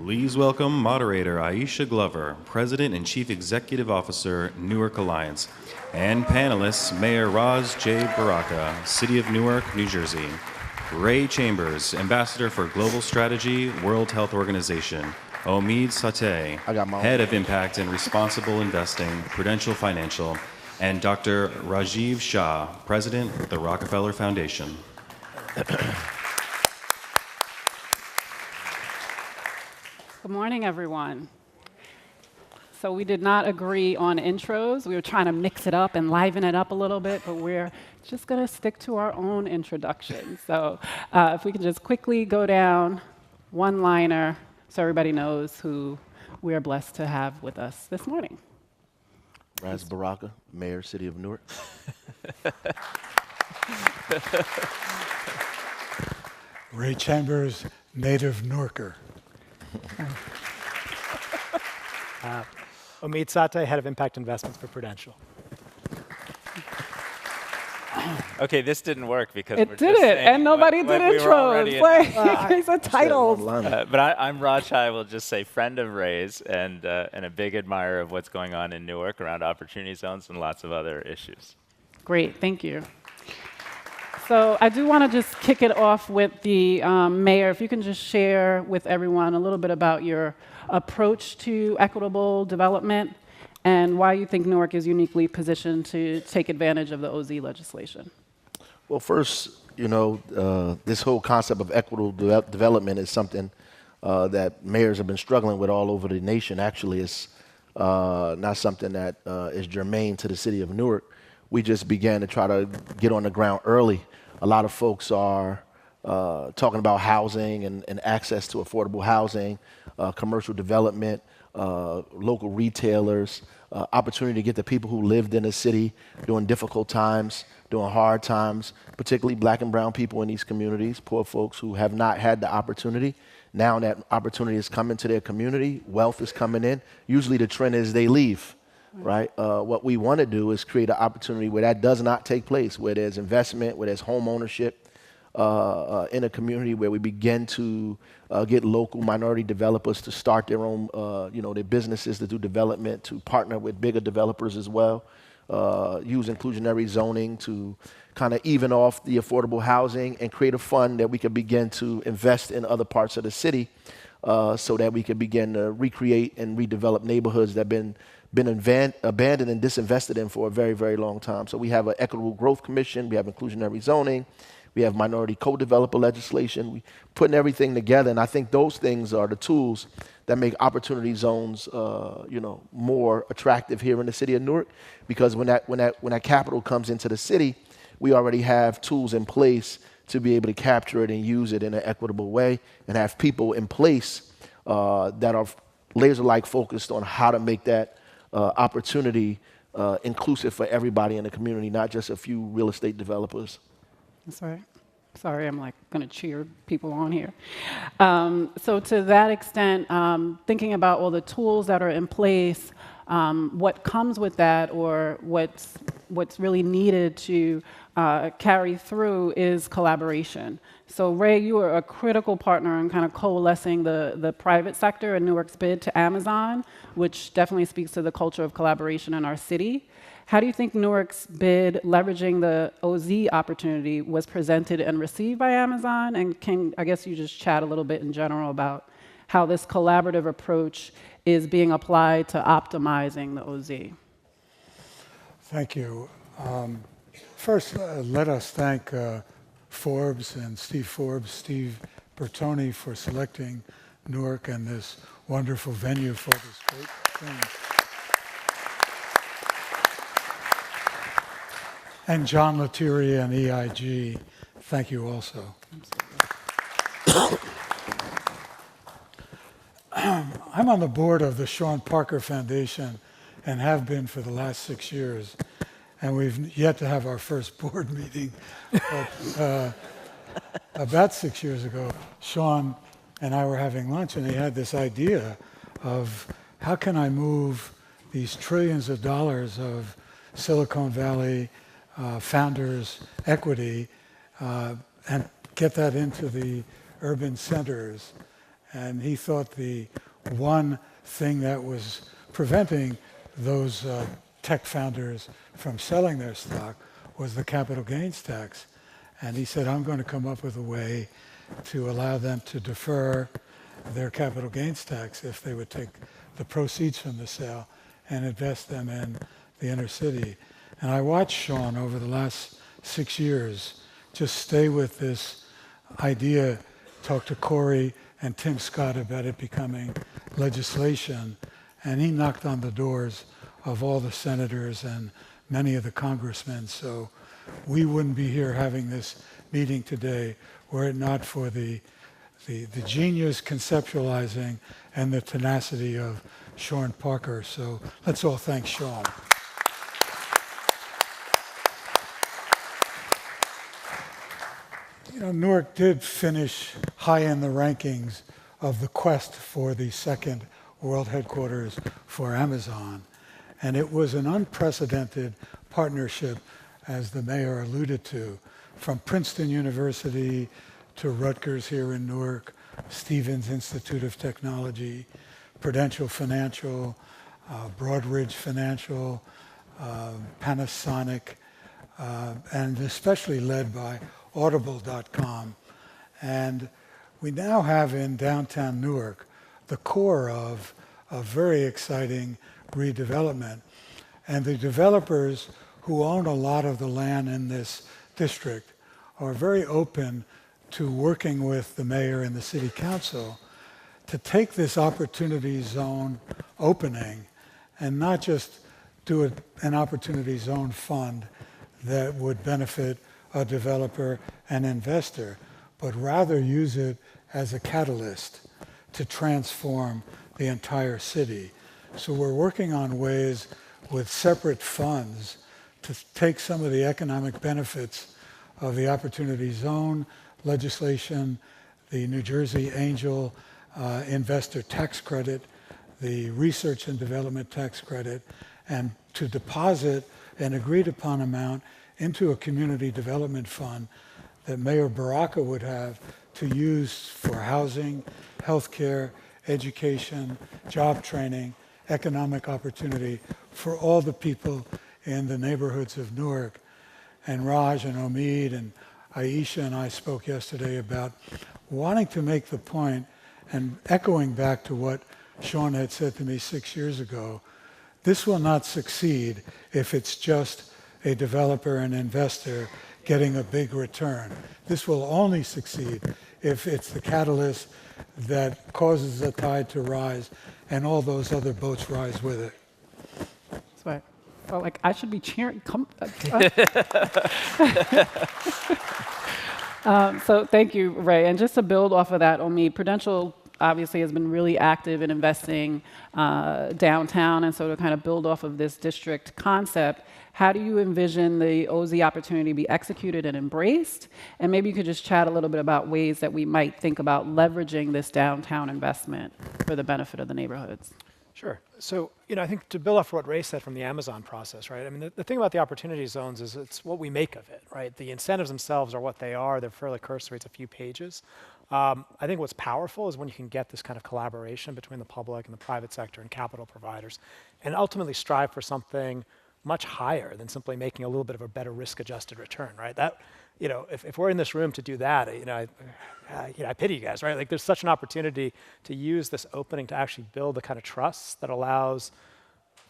Please welcome moderator Aisha Glover, President and Chief Executive Officer, Newark Alliance, and panelists Mayor Roz J. Baraka, City of Newark, New Jersey, Ray Chambers, Ambassador for Global Strategy, World Health Organization, Omid Sateh, Head of Impact and Responsible Investing, Prudential Financial, and Dr. Rajiv Shah, President, the Rockefeller Foundation. Good morning, everyone. So we did not agree on intros. We were trying to mix it up and liven it up a little bit, but we're just going to stick to our own introduction. So if we can just quickly go down one-liner so everybody knows who we are blessed to have with us this morning. Raz Baraka, Mayor, City of Newark. Ray Chambers, native Newarker. Omid Sateh, Head of Impact Investments for Prudential. Okay, this didn't work because It we're just didn't, saying and nobody what did we were already intros. These are titles. But I'm Raj. I will just say friend of Ray's and a big admirer of what's going on in Newark around opportunity zones and lots of other issues. Great, thank you. So I do want to just kick it off with the mayor. If you can just share with everyone a little bit about your approach to equitable development and why you think Newark is uniquely positioned to take advantage of the OZ legislation. Well, first, this whole concept of equitable development is something that mayors have been struggling with all over the nation. Actually, it's not something that is germane to the city of Newark. We just began to try to get on the ground early. A lot of folks are talking about housing and access to affordable housing, commercial development, local retailers, opportunity to get the people who lived in the city during difficult times, during hard times, particularly black and brown people in these communities, poor folks who have not had the opportunity. Now that opportunity is coming to their community, wealth is coming in. Usually the trend is they leave. Right? What we want to do is create an opportunity where that does not take place, where there's investment, where there's home ownership in a community, where we begin to get local minority developers to start their own, their businesses to do development, to partner with bigger developers as well, use inclusionary zoning to kind of even off the affordable housing and create a fund that we could begin to invest in other parts of the city so that we could begin to recreate and redevelop neighborhoods that have been abandoned and disinvested in for a very, very long time. So we have an Equitable Growth Commission, we have inclusionary zoning, we have minority co-developer legislation. We putting everything together, and I think those things are the tools that make opportunity zones, more attractive here in the city of Newark. Because when that capital comes into the city, we already have tools in place to be able to capture it and use it in an equitable way, and have people in place that are laser-like focused on how to make that opportunity inclusive for everybody in the community, not just a few real estate developers. That's right. Sorry, I'm going to cheer people on here. So to that extent, thinking about all the tools that are in place, what comes with that, or what's really needed to carry through is collaboration. So Ray, you are a critical partner in kind of coalescing the private sector in Newark's bid to Amazon, which definitely speaks to the culture of collaboration in our city. How do you think Newark's bid leveraging the OZ opportunity was presented and received by Amazon? And I guess you just chat a little bit in general about how this collaborative approach is being applied to optimizing the OZ. Thank you. First, let us thank Forbes and Steve Bertoni for selecting Newark and this wonderful venue for this great thing. And John Lettieri and EIG, thank you also. I'm on the board of the Sean Parker Foundation and have been for the last 6 years. And we've yet to have our first board meeting. But about 6 years ago, Sean and I were having lunch, and he had this idea of how can I move these trillions of dollars of Silicon Valley founders' equity and get that into the urban centers. And he thought the one thing that was preventing those tech founders from selling their stock was the capital gains tax. And he said, I'm going to come up with a way to allow them to defer their capital gains tax if they would take the proceeds from the sale and invest them in the inner city. And I watched Sean over the last 6 years just stay with this idea, talk to Corey and Tim Scott about it becoming legislation, and he knocked on the doors of all the senators and many of the congressmen. So we wouldn't be here having this meeting today were it not for the genius conceptualizing and the tenacity of Sean Parker. So let's all thank Sean. You know, Newark did finish high in the rankings of the quest for the second world headquarters for Amazon. And it was an unprecedented partnership, as the mayor alluded to, from Princeton University to Rutgers here in Newark, Stevens Institute of Technology, Prudential Financial, Broadridge Financial, Panasonic, and especially led by Audible.com. And we now have in downtown Newark the core of a very exciting redevelopment. And the developers who own a lot of the land in this district are very open to working with the mayor and the city council to take this opportunity zone opening and not just do an opportunity zone fund that would benefit a developer and investor, but rather use it as a catalyst to transform the entire city. So we're working on ways with separate funds to take some of the economic benefits of the Opportunity Zone legislation, the New Jersey Angel Investor Tax Credit, the Research and Development Tax Credit, and to deposit an agreed upon amount into a community development fund that Mayor Baraka would have to use for housing, healthcare, education, job training, economic opportunity for all the people in the neighborhoods of Newark. And Raj and Omid and Aisha and I spoke yesterday about wanting to make the point, and echoing back to what Sean had said to me 6 years ago, this will not succeed if it's just a developer and investor getting a big return. This will only succeed if it's the catalyst that causes the tide to rise and all those other boats rise with it. That's why I felt like I should be cheering. So thank you, Ray. And just to build off of that, Omid, Prudential obviously has been really active in investing downtown, and so to kind of build off of this district concept, how do you envision the OZ opportunity be executed and embraced? And maybe you could just chat a little bit about ways that we might think about leveraging this downtown investment for the benefit of the neighborhoods. Sure. So, I think to build off what Ray said from the Amazon process, right? I mean, the thing about the opportunity zones is it's what we make of it, right? The incentives themselves are what they are. They're fairly cursory. It's a few pages. I think what's powerful is when you can get this kind of collaboration between the public and the private sector and capital providers, and ultimately strive for something much higher than simply making a little bit of a better risk-adjusted return, right? That, if we're in this room to do that, I pity you guys, right? Like, there's such an opportunity to use this opening to actually build the kind of trust that allows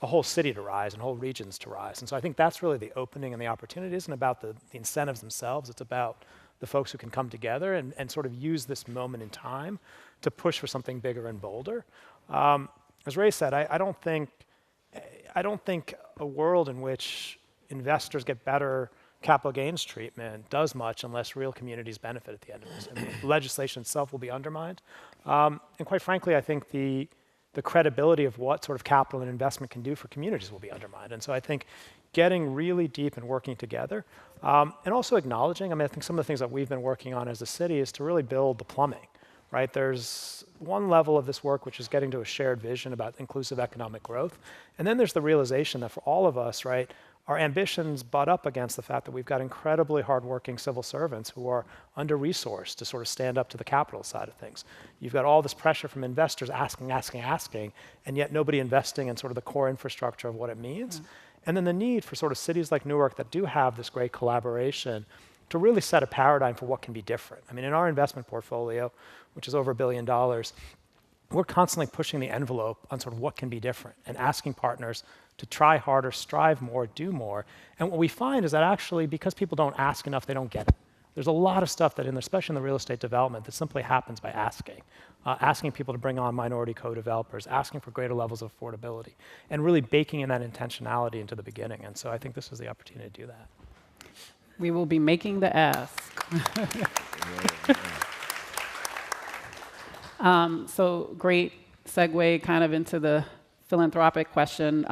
a whole city to rise and whole regions to rise. And so I think that's really the opening and the opportunity. It isn't about the incentives themselves. It's about the folks who can come together and sort of use this moment in time to push for something bigger and bolder. As Ray said, I don't think a world in which investors get better capital gains treatment does much unless real communities benefit at the end of this. I mean, the legislation itself will be undermined. And quite frankly, I think the credibility of what sort of capital and investment can do for communities will be undermined. And so I think getting really deep and working together, and also acknowledging, I think some of the things that we've been working on as a city is to really build the plumbing, right? There's one level of this work, which is getting to a shared vision about inclusive economic growth. And then there's the realization that for all of us, right, our ambitions butt up against the fact that we've got incredibly hardworking civil servants who are under-resourced to sort of stand up to the capital side of things. You've got all this pressure from investors asking, and yet nobody investing in sort of the core infrastructure of what it means. And then the need for sort of cities like Newark that do have this great collaboration to really set a paradigm for what can be different. I mean, in our investment portfolio, which is over $1 billion, we're constantly pushing the envelope on sort of what can be different and asking partners to try harder, strive more, do more. And what we find is that actually, because people don't ask enough, they don't get it. There's a lot of stuff that, especially in the real estate development, that simply happens by asking. Asking people to bring on minority co-developers, asking for greater levels of affordability, and really baking in that intentionality into the beginning. And so I think this is the opportunity to do that. We will be making the ask. So great segue kind of into the philanthropic question.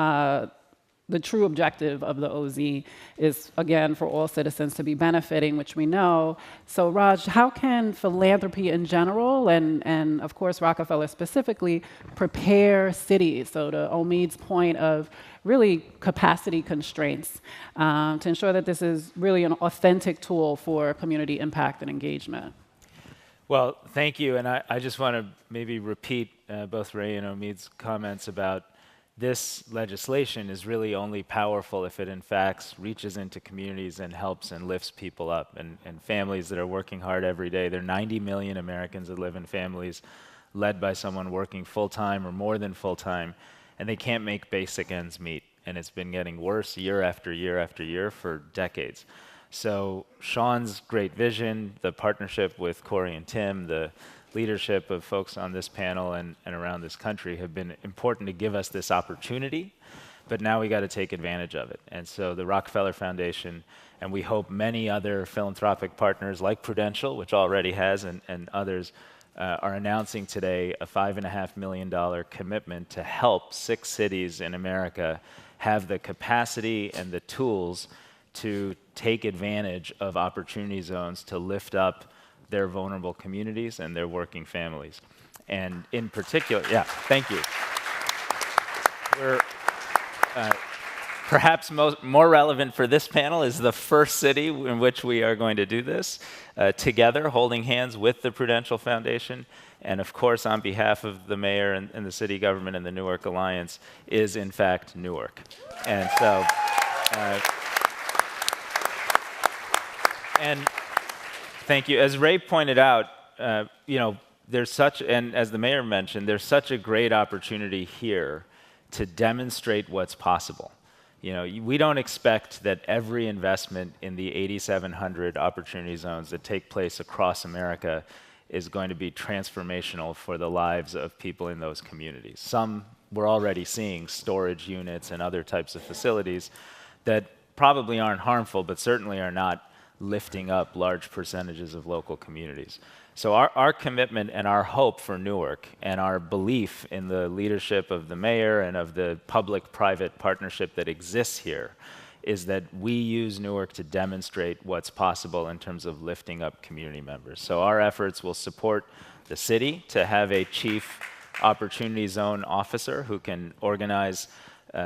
The true objective of the OZ is, again, for all citizens to be benefiting, which we know. So Raj, how can philanthropy in general, and of course Rockefeller specifically, prepare cities, so to Omid's point of really capacity constraints, to ensure that this is really an authentic tool for community impact and engagement? Well, thank you. And I just want to maybe repeat both Ray and Omid's comments about this legislation is really only powerful if it in fact reaches into communities and helps and lifts people up and families that are working hard every day. There are 90 million Americans that live in families led by someone working full-time or more than full-time, and they can't make basic ends meet. And it's been getting worse year after year after year for decades. So Sean's great vision, the partnership with Corey and Tim, the leadership of folks on this panel and around this country have been important to give us this opportunity, but now we got to take advantage of it. And so the Rockefeller Foundation, and we hope many other philanthropic partners like Prudential, which already has, and others, are announcing today a $5.5 million commitment to help 6 cities in America have the capacity and the tools to take advantage of opportunity zones to lift up their vulnerable communities and their working families. And in particular, yeah, thank you. We're perhaps more relevant for this panel is the first city in which we are going to do this together, holding hands with the Prudential Foundation. And of course, on behalf of the mayor and the city government and the Newark Alliance, is in fact Newark. And so, and thank you. As Ray pointed out, there's such, and as the mayor mentioned, there's such a great opportunity here to demonstrate what's possible. We don't expect that every investment in the 8,700 opportunity zones that take place across America is going to be transformational for the lives of people in those communities. Some we're already seeing storage units and other types of facilities that probably aren't harmful, but certainly are not lifting up large percentages of local communities. So our commitment and our hope for Newark and our belief in the leadership of the mayor and of the public-private partnership that exists here is that we use Newark to demonstrate what's possible in terms of lifting up community members. So our efforts will support the city to have a chief opportunity zone officer who can organize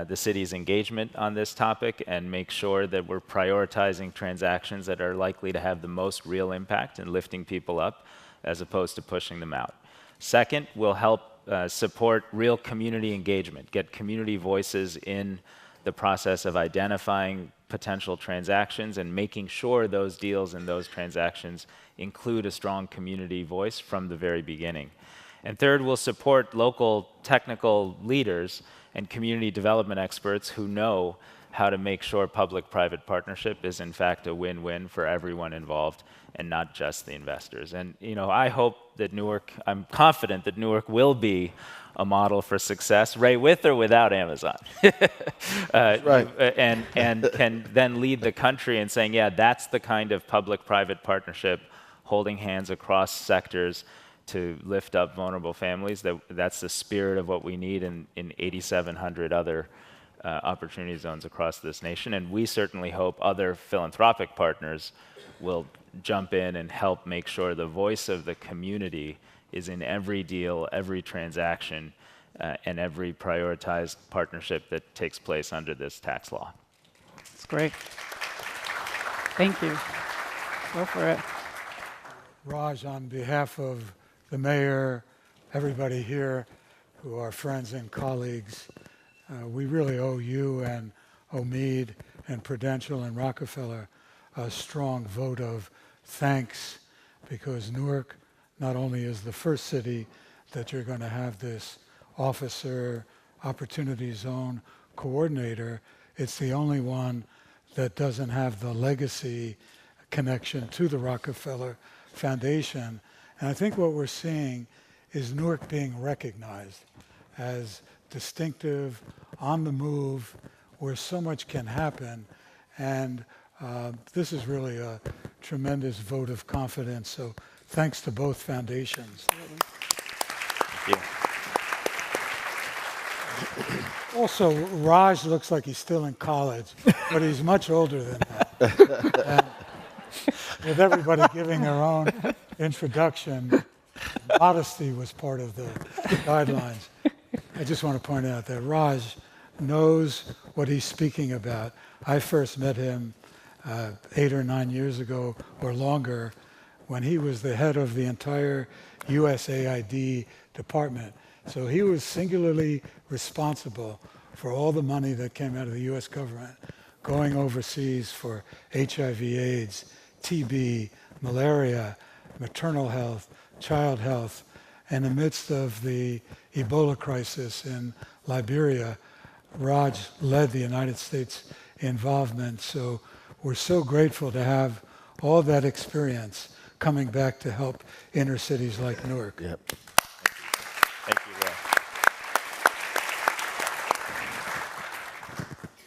the city's engagement on this topic and make sure that we're prioritizing transactions that are likely to have the most real impact in lifting people up as opposed to pushing them out. Second, we'll help support real community engagement, get community voices in the process of identifying potential transactions and making sure those deals and those transactions include a strong community voice from the very beginning. And third, we'll support local technical leaders and community development experts who know how to make sure public-private partnership is in fact a win-win for everyone involved and not just the investors. And I hope that I'm confident that Newark will be a model for success, Ray, with or without Amazon. Right. And can then lead the country in saying, yeah, that's the kind of public-private partnership, holding hands across sectors to lift up vulnerable families. That's the spirit of what we need in 8,700 other opportunity zones across this nation. And we certainly hope other philanthropic partners will jump in and help make sure the voice of the community is in every deal, every transaction, and every prioritized partnership that takes place under this tax law. It's great. Thank you. Go for it. Raj, on behalf of the mayor, everybody here who are friends and colleagues, we really owe you and Omid and Prudential and Rockefeller a strong vote of thanks, because Newark not only is the first city that you're going to have this officer opportunity zone coordinator, it's the only one that doesn't have the legacy connection to the Rockefeller Foundation. And I think what we're seeing is Newark being recognized as distinctive, on the move, where so much can happen. And this is really a tremendous vote of confidence. So thanks to both foundations. Thank you. Also, Raj looks like he's still in college, but he's much older than that. And with everybody giving their own introduction, modesty was part of the guidelines. I just want to point out that Raj knows what he's speaking about. I first met him 8 or 9 years ago or longer when he was the head of the entire USAID department. So he was singularly responsible for all the money that came out of the US government going overseas for HIV/AIDS, TB, malaria, maternal health, child health. And in the midst of the Ebola crisis in Liberia, Raj led the United States involvement. So we're so grateful to have all that experience coming back to help inner cities like Newark. Yep. Thank you, Ray.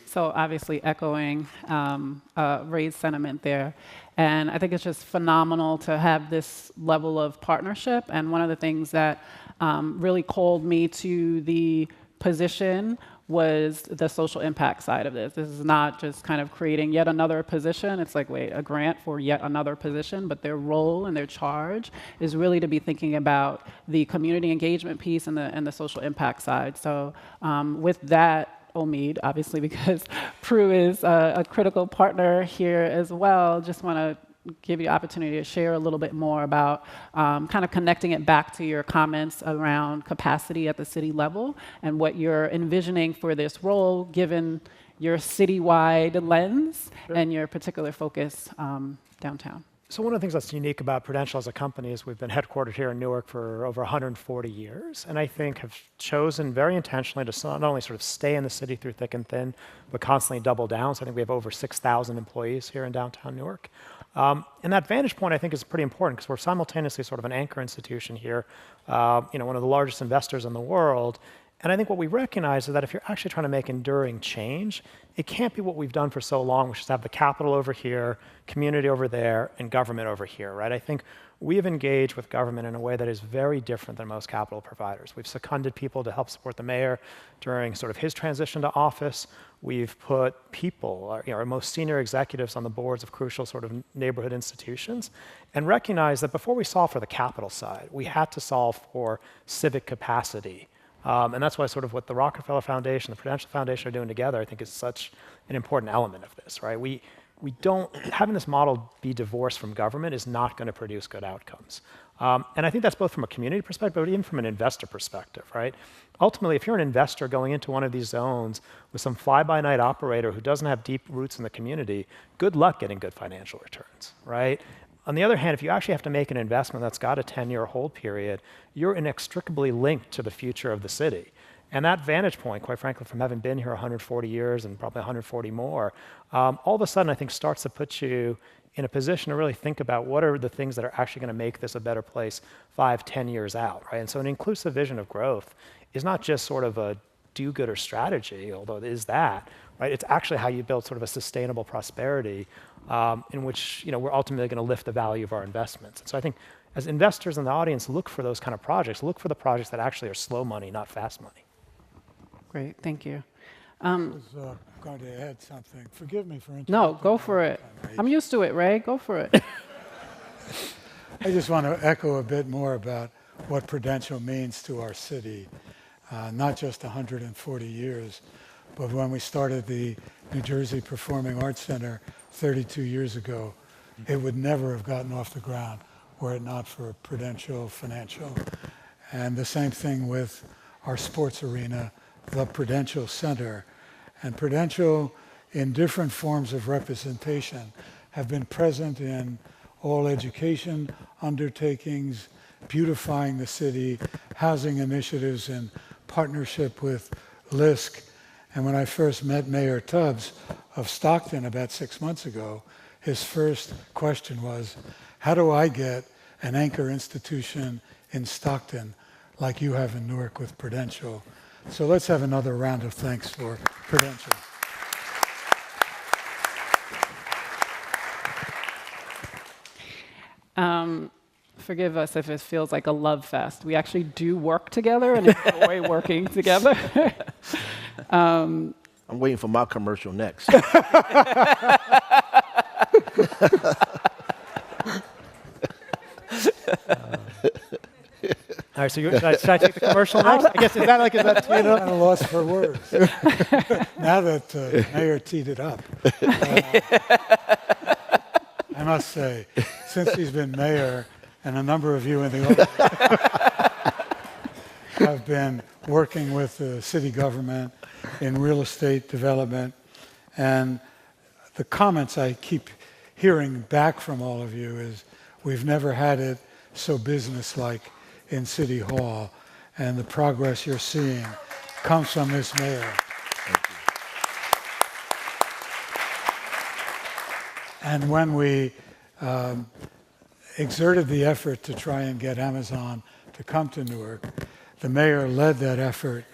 So obviously echoing Ray's sentiment there. And I think it's just phenomenal to have this level of partnership. And one of the things that really called me to the position was the social impact side of this. This is not just kind of creating yet another position. It's like, wait, a grant for yet another position, but their role and their charge is really to be thinking about the community engagement piece and the social impact side. So with that, Omid, obviously, because Prue is a critical partner here as well. Just want to give you the opportunity to share a little bit more about kind of connecting it back to your comments around capacity at the city level and what you're envisioning for this role, given your citywide lens and your particular focus downtown. So one of the things that's unique about Prudential as a company is we've been headquartered here in Newark for over 140 years, and I think have chosen very intentionally to not only sort of stay in the city through thick and thin, but constantly double down. So I think we have over 6,000 employees here in downtown Newark. And that vantage point, I think, is pretty important because we're simultaneously sort of an anchor institution here, one of the largest investors in the world. And I think what we recognize is that if you're actually trying to make enduring change, it can't be what we've done for so long, which is have the capital over here, community over there, and government over here, right? I think we have engaged with government in a way that is very different than most capital providers. We've seconded people to help support the mayor during sort of his transition to office. We've put people, our most senior executives on the boards of crucial sort of neighborhood institutions, and recognize that before we solve for the capital side, we had to solve for civic capacity. And that's why sort of what the Rockefeller Foundation, the Prudential Foundation are doing together, I think is such an important element of this, right? We don't, having this model be divorced from government is not going to produce good outcomes. And I think that's both from a community perspective, but even from an investor perspective, right? Ultimately, if you're an investor going into one of these zones with some fly-by-night operator who doesn't have deep roots in the community, good luck getting good financial returns, right? On the other hand, if you actually have to make an investment that's got a 10-year hold period, you're inextricably linked to the future of the city. And that vantage point, quite frankly, from having been here 140 years and probably 140 more, all of a sudden I think starts to put you in a position to really think about what are the things that are actually going to make this a better place 5, 10 years out, right? And so an inclusive vision of growth is not just sort of a do-gooder strategy, although it is that, right? It's actually how you build sort of a sustainable prosperity in which we're ultimately going to lift the value of our investments. And so I think as investors in the audience look for those kind of projects, look for the projects that actually are slow money, not fast money. Great, thank you. I was going to add something. Forgive me for interrupting. No, go for it. I'm used to it, Ray. Go for it. I just want to echo a bit more about what Prudential means to our city, not just 140 years, but when we started the New Jersey Performing Arts Center 32 years ago, it would never have gotten off the ground were it not for Prudential Financial. And the same thing with our sports arena, the Prudential Center. And Prudential, in different forms of representation, have been present in all education undertakings, beautifying the city, housing initiatives in partnership with LISC. And when I first met Mayor Tubbs of Stockton about 6 months ago, his first question was, how do I get an anchor institution in Stockton like you have in Newark with Prudential? So let's have another round of thanks for Prudential. Forgive us if it feels like a love fest. We actually do work together and enjoy working together. I'm waiting for my commercial next. All right, so should I take the commercial next? I guess, is that I'm at a loss for words. Now that Mayor teed it up, I must say, since he's been mayor, and a number of you in the audience have been working with the city government in real estate development, and the comments I keep hearing back from all of you is, we've never had it so businesslike in City Hall, and the progress you're seeing comes from this mayor. And when we exerted the effort to try and get Amazon to come to Newark, the mayor led that effort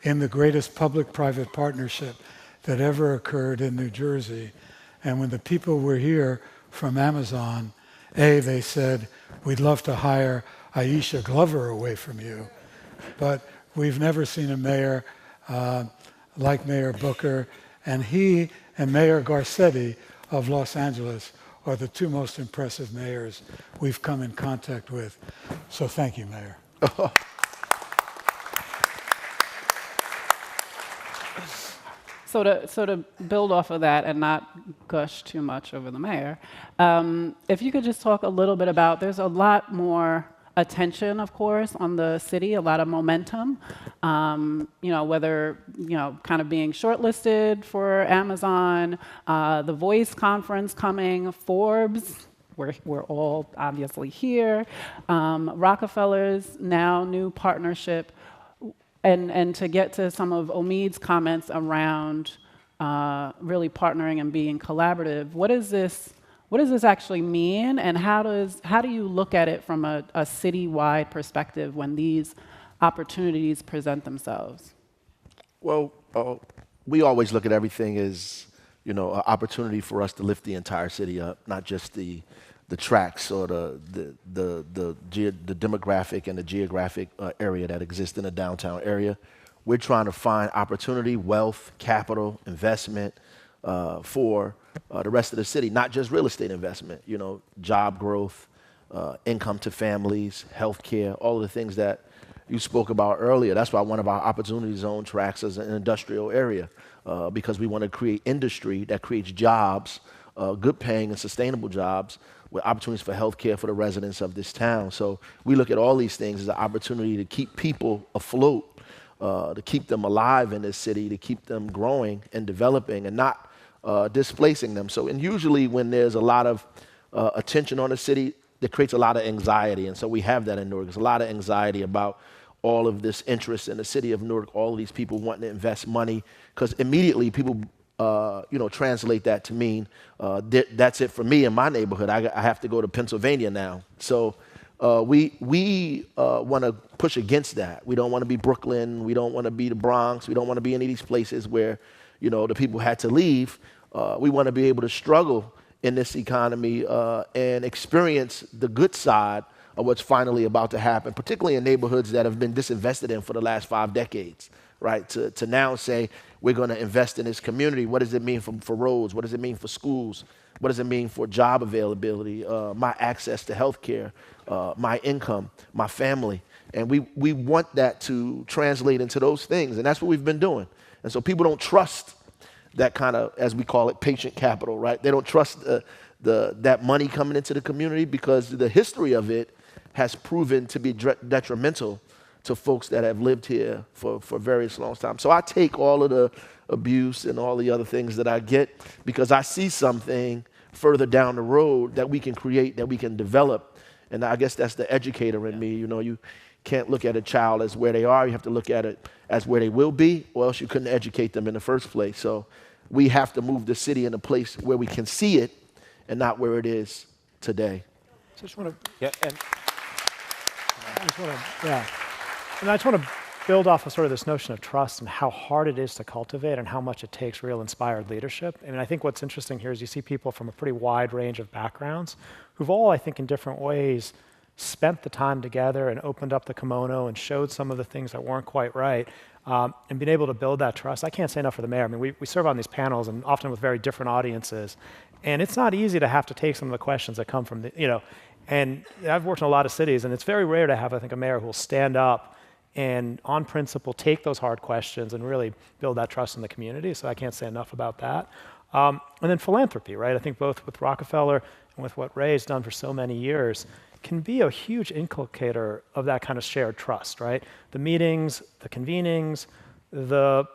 in the greatest public-private partnership that ever occurred in New Jersey. And when the people were here from Amazon, they said, we'd love to hire Aisha Glover away from you. But we've never seen a mayor like Mayor Booker, and he and Mayor Garcetti of Los Angeles are the two most impressive mayors we've come in contact with. So thank you, Mayor. So to build off of that and not gush too much over the mayor, if you could just talk a little bit about, there's a lot more attention, of course, on the city, a lot of momentum, whether, kind of being shortlisted for Amazon, the Voice conference coming, Forbes, we're all obviously here, Rockefeller's now new partnership, and to get to some of Omid's comments around really partnering and being collaborative, what does this actually mean, and how do you look at it from a citywide perspective when these opportunities present themselves? Well, we always look at everything as, an opportunity for us to lift the entire city up, not just the tracks or the demographic and the geographic area that exists in the downtown area. We're trying to find opportunity, wealth, capital, investment for the rest of the city, not just real estate investment, job growth, income to families, healthcare, all of the things that you spoke about earlier. That's why one of our opportunity zone tracks is an industrial area, because we want to create industry that creates jobs, good paying and sustainable jobs with opportunities for healthcare for the residents of this town. So we look at all these things as an opportunity to keep people afloat, to keep them alive in this city, to keep them growing and developing and not displacing them. And usually when there's a lot of attention on the city, that creates a lot of anxiety. And so we have that in Newark. There's a lot of anxiety about all of this interest in the city of Newark, all of these people wanting to invest money, because immediately people translate that to mean that's it for me in my neighborhood. I have to go to Pennsylvania now. So we want to push against that. We don't want to be Brooklyn. We don't want to be the Bronx. We don't want to be any of these places where, the people had to leave. We want to be able to struggle in this economy and experience the good side of what's finally about to happen, particularly in neighborhoods that have been disinvested in for the last 5 decades, right? To now say, we're going to invest in this community. What does it mean for roads? What does it mean for schools? What does it mean for job availability, my access to healthcare, my income, my family? And we want that to translate into those things. And that's what we've been doing. And so people don't trust that kind of, as we call it, patient capital, right? They don't trust that money coming into the community because the history of it has proven to be detrimental to folks that have lived here for various long times. So I take all of the abuse and all the other things that I get because I see something further down the road that we can create, that we can develop. And I guess that's the educator in me. You know, you can't look at a child as where they are. You have to look at it as where they will be, or else you couldn't educate them in the first place. So we have to move the city in a place where we can see it and not where it is today. So I just want to, Yeah, and and I just want to build off of sort of this notion of trust and how hard it is to cultivate and how much it takes real inspired leadership. I mean, I think what's interesting here is you see people from a pretty wide range of backgrounds who've all, I think, in different ways spent the time together and opened up the kimono and showed some of the things that weren't quite right, and been able to build that trust. I can't say enough for the mayor. I mean, we serve on these panels and often with very different audiences, and it's not easy to have to take some of the questions that come from the, and I've worked in a lot of cities, and it's very rare to have, I think, a mayor who will stand up and on principle take those hard questions and really build that trust in the community. So I can't say enough about that. And then philanthropy, right? I think both with Rockefeller and with what Ray has done for so many years can be a huge inculcator of that kind of shared trust, right? The meetings, the convenings, the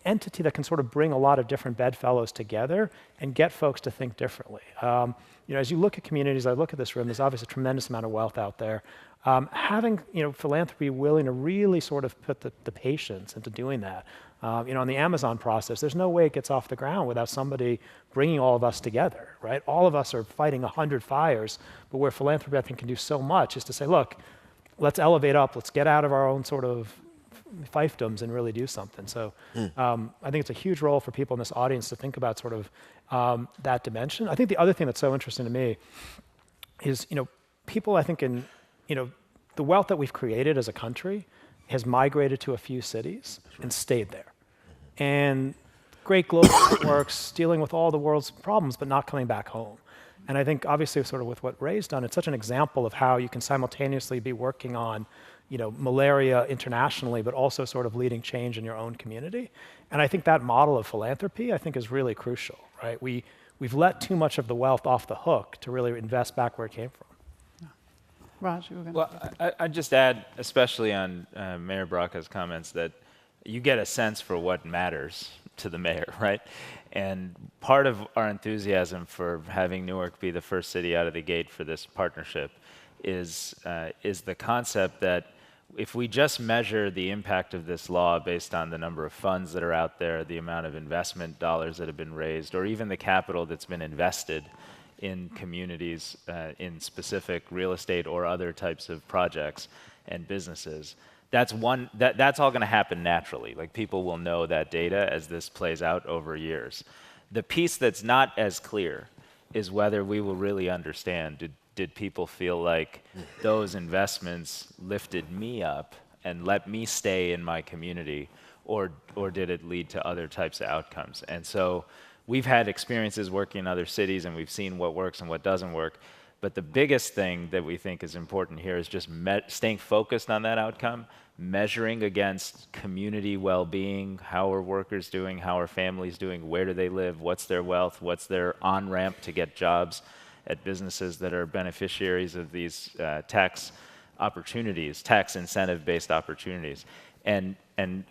entity that can sort of bring a lot of different bedfellows together and get folks to think differently. As you look at communities, I look at this room, there's obviously a tremendous amount of wealth out there. Having philanthropy willing to really sort of put the patience into doing that. On the Amazon process, there's no way it gets off the ground without somebody bringing all of us together, right? All of us are fighting 100 fires, but where philanthropy, I think, can do so much is to say, look, let's elevate up, let's get out of our own sort of fiefdoms and really do something. So I think it's a huge role for people in this audience to think about sort of that dimension. I think the other thing that's so interesting to me is, people, I think, the wealth that we've created as a country has migrated to a few cities and stayed there. And great global networks dealing with all the world's problems, but not coming back home. And I think obviously sort of with what Ray's done, it's such an example of how you can simultaneously be working on, malaria internationally, but also sort of leading change in your own community. And I think that model of philanthropy, I think, is really crucial, right? We've let too much of the wealth off the hook to really invest back where it came from. Raj, you were going to. Well, I'd just add, especially on Mayor Baraka's comments, that you get a sense for what matters to the mayor, right? And part of our enthusiasm for having Newark be the first city out of the gate for this partnership is the concept that if we just measure the impact of this law based on the number of funds that are out there, the amount of investment dollars that have been raised, or even the capital that's been invested in communities, in specific real estate or other types of projects and businesses, that's all going to happen naturally. Like, people will know that data as this plays out over years. The piece that's not as clear is whether we will really understand, did people feel like those investments lifted me up and let me stay in my community, or did it lead to other types of outcomes? And so we've had experiences working in other cities, and we've seen what works and what doesn't work. But the biggest thing that we think is important here is just staying focused on that outcome, measuring against community well-being. How are workers doing? How are families doing? Where do they live? What's their wealth? What's their on-ramp to get jobs at businesses that are beneficiaries of these tax opportunities, tax incentive-based opportunities? And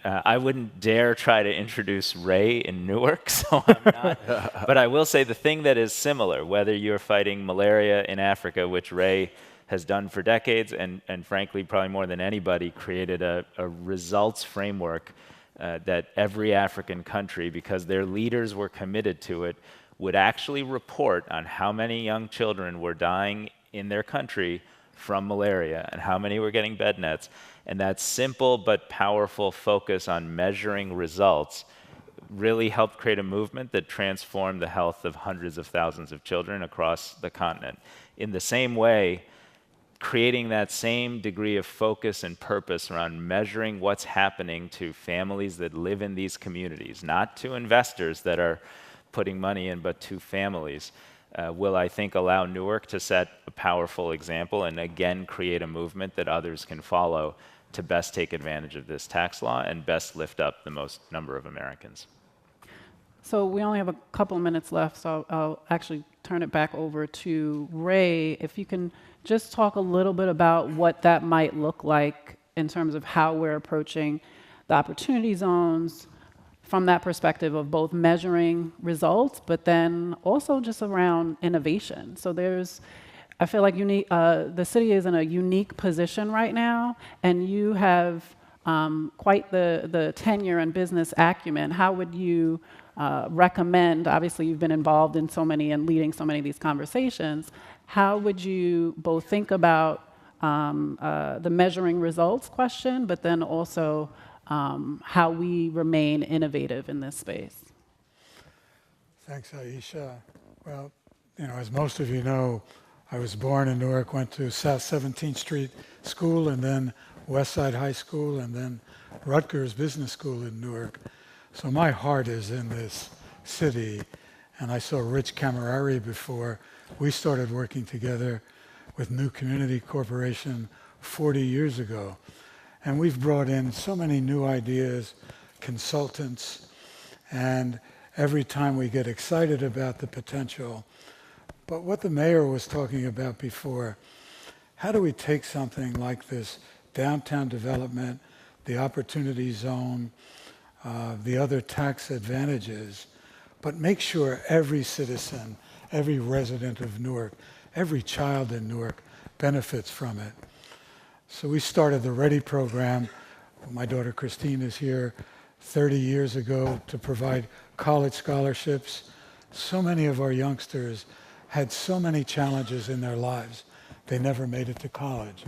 I wouldn't dare try to introduce Ray in Newark, so I'm not. But I will say the thing that is similar, whether you're fighting malaria in Africa, which Ray has done for decades, and frankly, probably more than anybody, created a results framework that every African country, because their leaders were committed to it, would actually report on how many young children were dying in their country from malaria and how many were getting bed nets. And that simple but powerful focus on measuring results really helped create a movement that transformed the health of hundreds of thousands of children across the continent. In the same way, creating that same degree of focus and purpose around measuring what's happening to families that live in these communities, not to investors that are putting money in, but to families, will, I think, allow Newark to set a powerful example and again create a movement that others can follow to best take advantage of this tax law and best lift up the most number of Americans. So we only have a couple of minutes left, so I'll actually turn it back over to Ray. If you can just talk a little bit about what that might look like in terms of how we're approaching the opportunity zones from that perspective of both measuring results, but then also just around innovation. So I feel like the city is in a unique position right now, and you have quite the tenure and business acumen. How would you recommend, obviously you've been involved in so many and leading so many of these conversations, how would you both think about the measuring results question, but then also how we remain innovative in this space? Thanks, Aisha. Well, as most of you know, I was born in Newark, went to South 17th Street School, and then West Side High School, and then Rutgers Business School in Newark. So my heart is in this city, and I saw Rich Camerari before we started working together with New Community Corporation 40 years ago. And we've brought in so many new ideas, consultants, and every time we get excited about the potential. But what the mayor was talking about before, how do we take something like this downtown development, the opportunity zone, the other tax advantages, but make sure every citizen, every resident of Newark, every child in Newark benefits from it. So we started the READY program. My daughter Christine is here 30 years ago to provide college scholarships. So many of our youngsters had so many challenges in their lives. They never made it to college.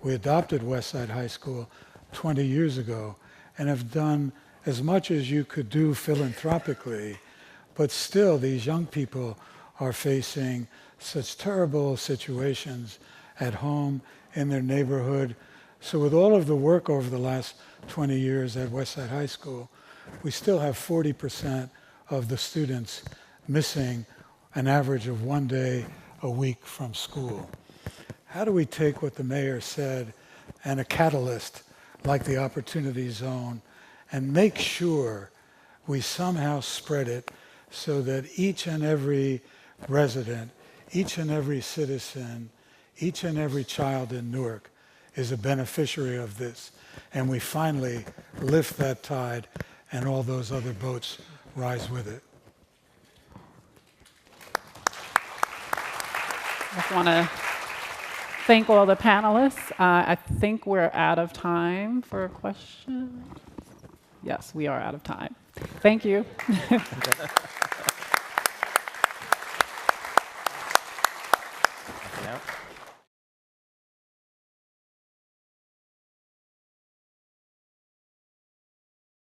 We adopted Westside High School 20 years ago and have done as much as you could do philanthropically, but still these young people are facing such terrible situations at home, in their neighborhood. So with all of the work over the last 20 years at Westside High School, we still have 40% of the students missing an average of 1 day a week from school. How do we take what the mayor said and a catalyst like the Opportunity Zone and make sure we somehow spread it so that each and every resident, each and every citizen, each and every child in Newark is a beneficiary of this, and we finally lift that tide and all those other boats rise with it. I just want to thank all the panelists. I think we're out of time for questions. Yes, we are out of time. Thank you.